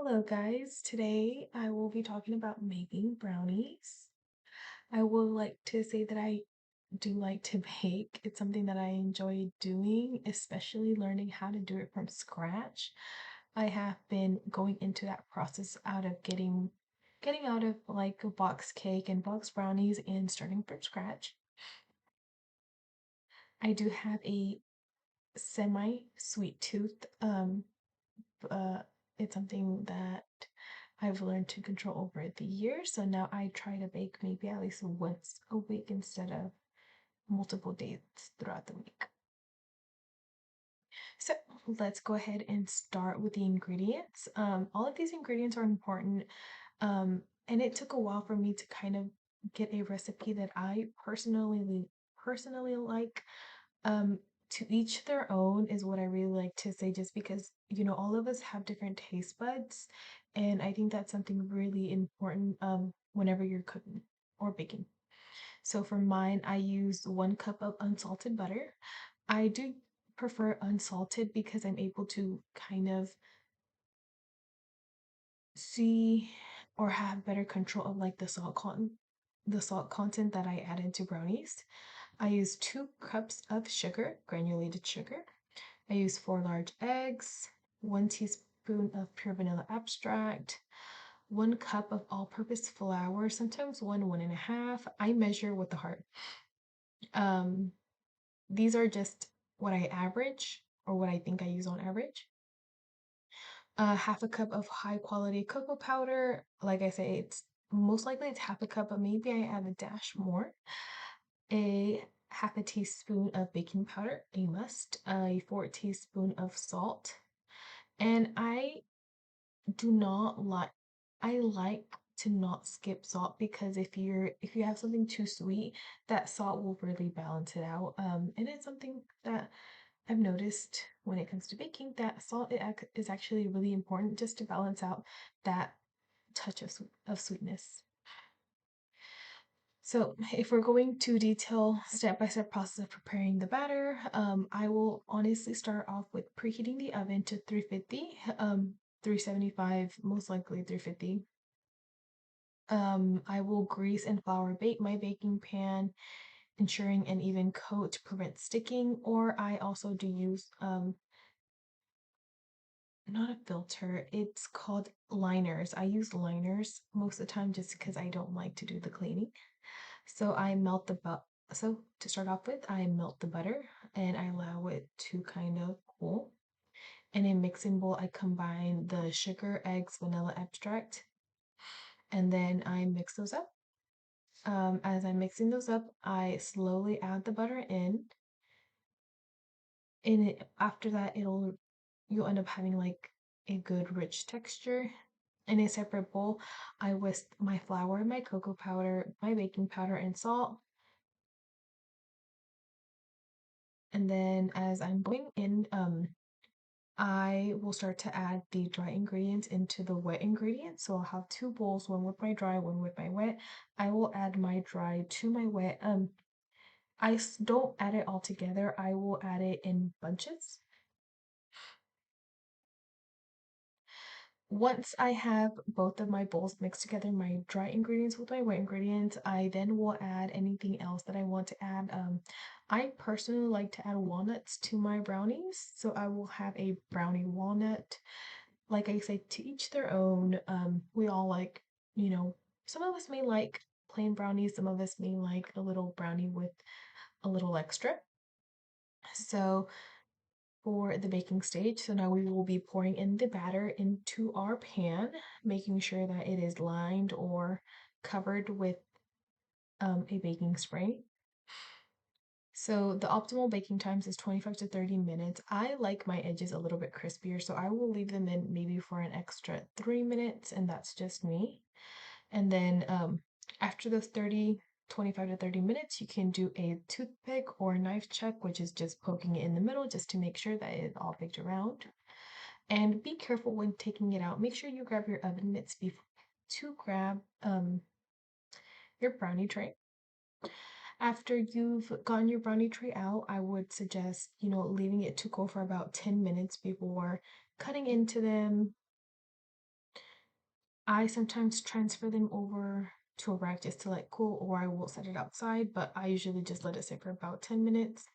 Hello, guys. Today I will be talking about making brownies. I would like to say that I do like to bake. It's something that I enjoy doing, especially learning how to do it from scratch. I have been going into that process out of getting out of like a box cake and box brownies and starting from scratch. I do have a semi-sweet tooth. Uh, it's something that I've learned to control over the years. So now I try to bake maybe at least once a week instead of multiple days throughout the week. So let's go ahead and start with the ingredients. All of these ingredients are important, and it took a while for me to kind of get a recipe that I personally like. Um, to each their own is what I really like to say, just because, all of us have different taste buds. And I think that's something really important whenever you're cooking or baking. So for mine, I use 1 cup of unsalted butter. I do prefer unsalted because I'm able to kind of see or have better control of like the salt content that I add into brownies. I use 2 cups of sugar, granulated sugar. I use 4 large eggs, 1 teaspoon of pure vanilla extract, 1 cup of all-purpose flour, sometimes one and a half. I measure with the heart. Um, these are just what I average or what I think I use on average. 1/2 cup of high quality cocoa powder. Like I say, it's most likely it's 1/2 cup, but maybe I add a dash more. A 1/2 teaspoon of baking powder, a must. A 4 teaspoon of salt. And do not like I like to not skip salt, because if you have something too sweet, that salt will really balance it out. And it's something that I've noticed when it comes to baking, that salt is actually really important just to balance out that touch of sweetness. So if we're going to detail step-by-step process of preparing the batter, I will honestly start off with preheating the oven to 350, 375, most likely 350. I will grease and flour bake my baking pan, ensuring an even coat to prevent sticking, or I also do use not a filter, it's called liners. I use liners most of the time just because I don't like to do the cleaning. So I melt the but so to start off with, I melt the butter and I allow it to kind of cool. In a mixing bowl, I combine the sugar, eggs, vanilla extract, and then I mix those up. As I'm mixing those up, I slowly add the butter in. And after that, you'll end up having like a good rich texture. In a separate bowl, I whisk my flour, my cocoa powder, my baking powder, and salt. And then as I'm going in, I will start to add the dry ingredients into the wet ingredients. So I'll have 2 bowls, one with my dry, one with my wet. I will add my dry to my wet. Don't add it all together. I will add it in bunches. Once I have both of my bowls mixed together, my dry ingredients with my wet ingredients, I then will add anything else that I want to add. I personally like to add walnuts to my brownies, so I will have a brownie walnut. Like I say, to each their own. We all like, you know, some of us may like plain brownies, some of us may like a little brownie with a little extra. So for the baking stage. So now we will be pouring in the batter into our pan, making sure that it is lined or covered with a baking spray. So the optimal baking times is 25 to 30 minutes. I like my edges a little bit crispier, so I will leave them in maybe for an extra 3 minutes, and that's just me. And then after those 25 to 30 minutes, you can do a toothpick or knife check, which is just poking it in the middle just to make sure that it's all baked around. And be careful when taking it out. Make sure you grab your oven mitts before to grab your brownie tray. After you've gotten your brownie tray out, I would suggest, leaving it to cool for about 10 minutes before cutting into them. I sometimes transfer them over to a rack just to let cool, or I will set it outside, but I usually just let it sit for about 10 minutes.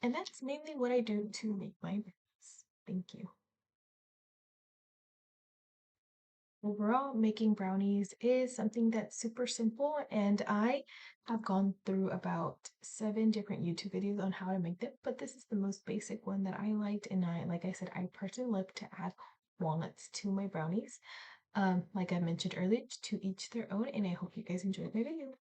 And that's mainly what I do to make my brownies. Thank you. Overall, making brownies is something that's super simple, and I have gone through about 7 different YouTube videos on how to make them, but this is the most basic one that I liked, and like I said, I personally love to add walnuts to my brownies. Like I mentioned earlier, to each their own, and I hope you guys enjoyed my video.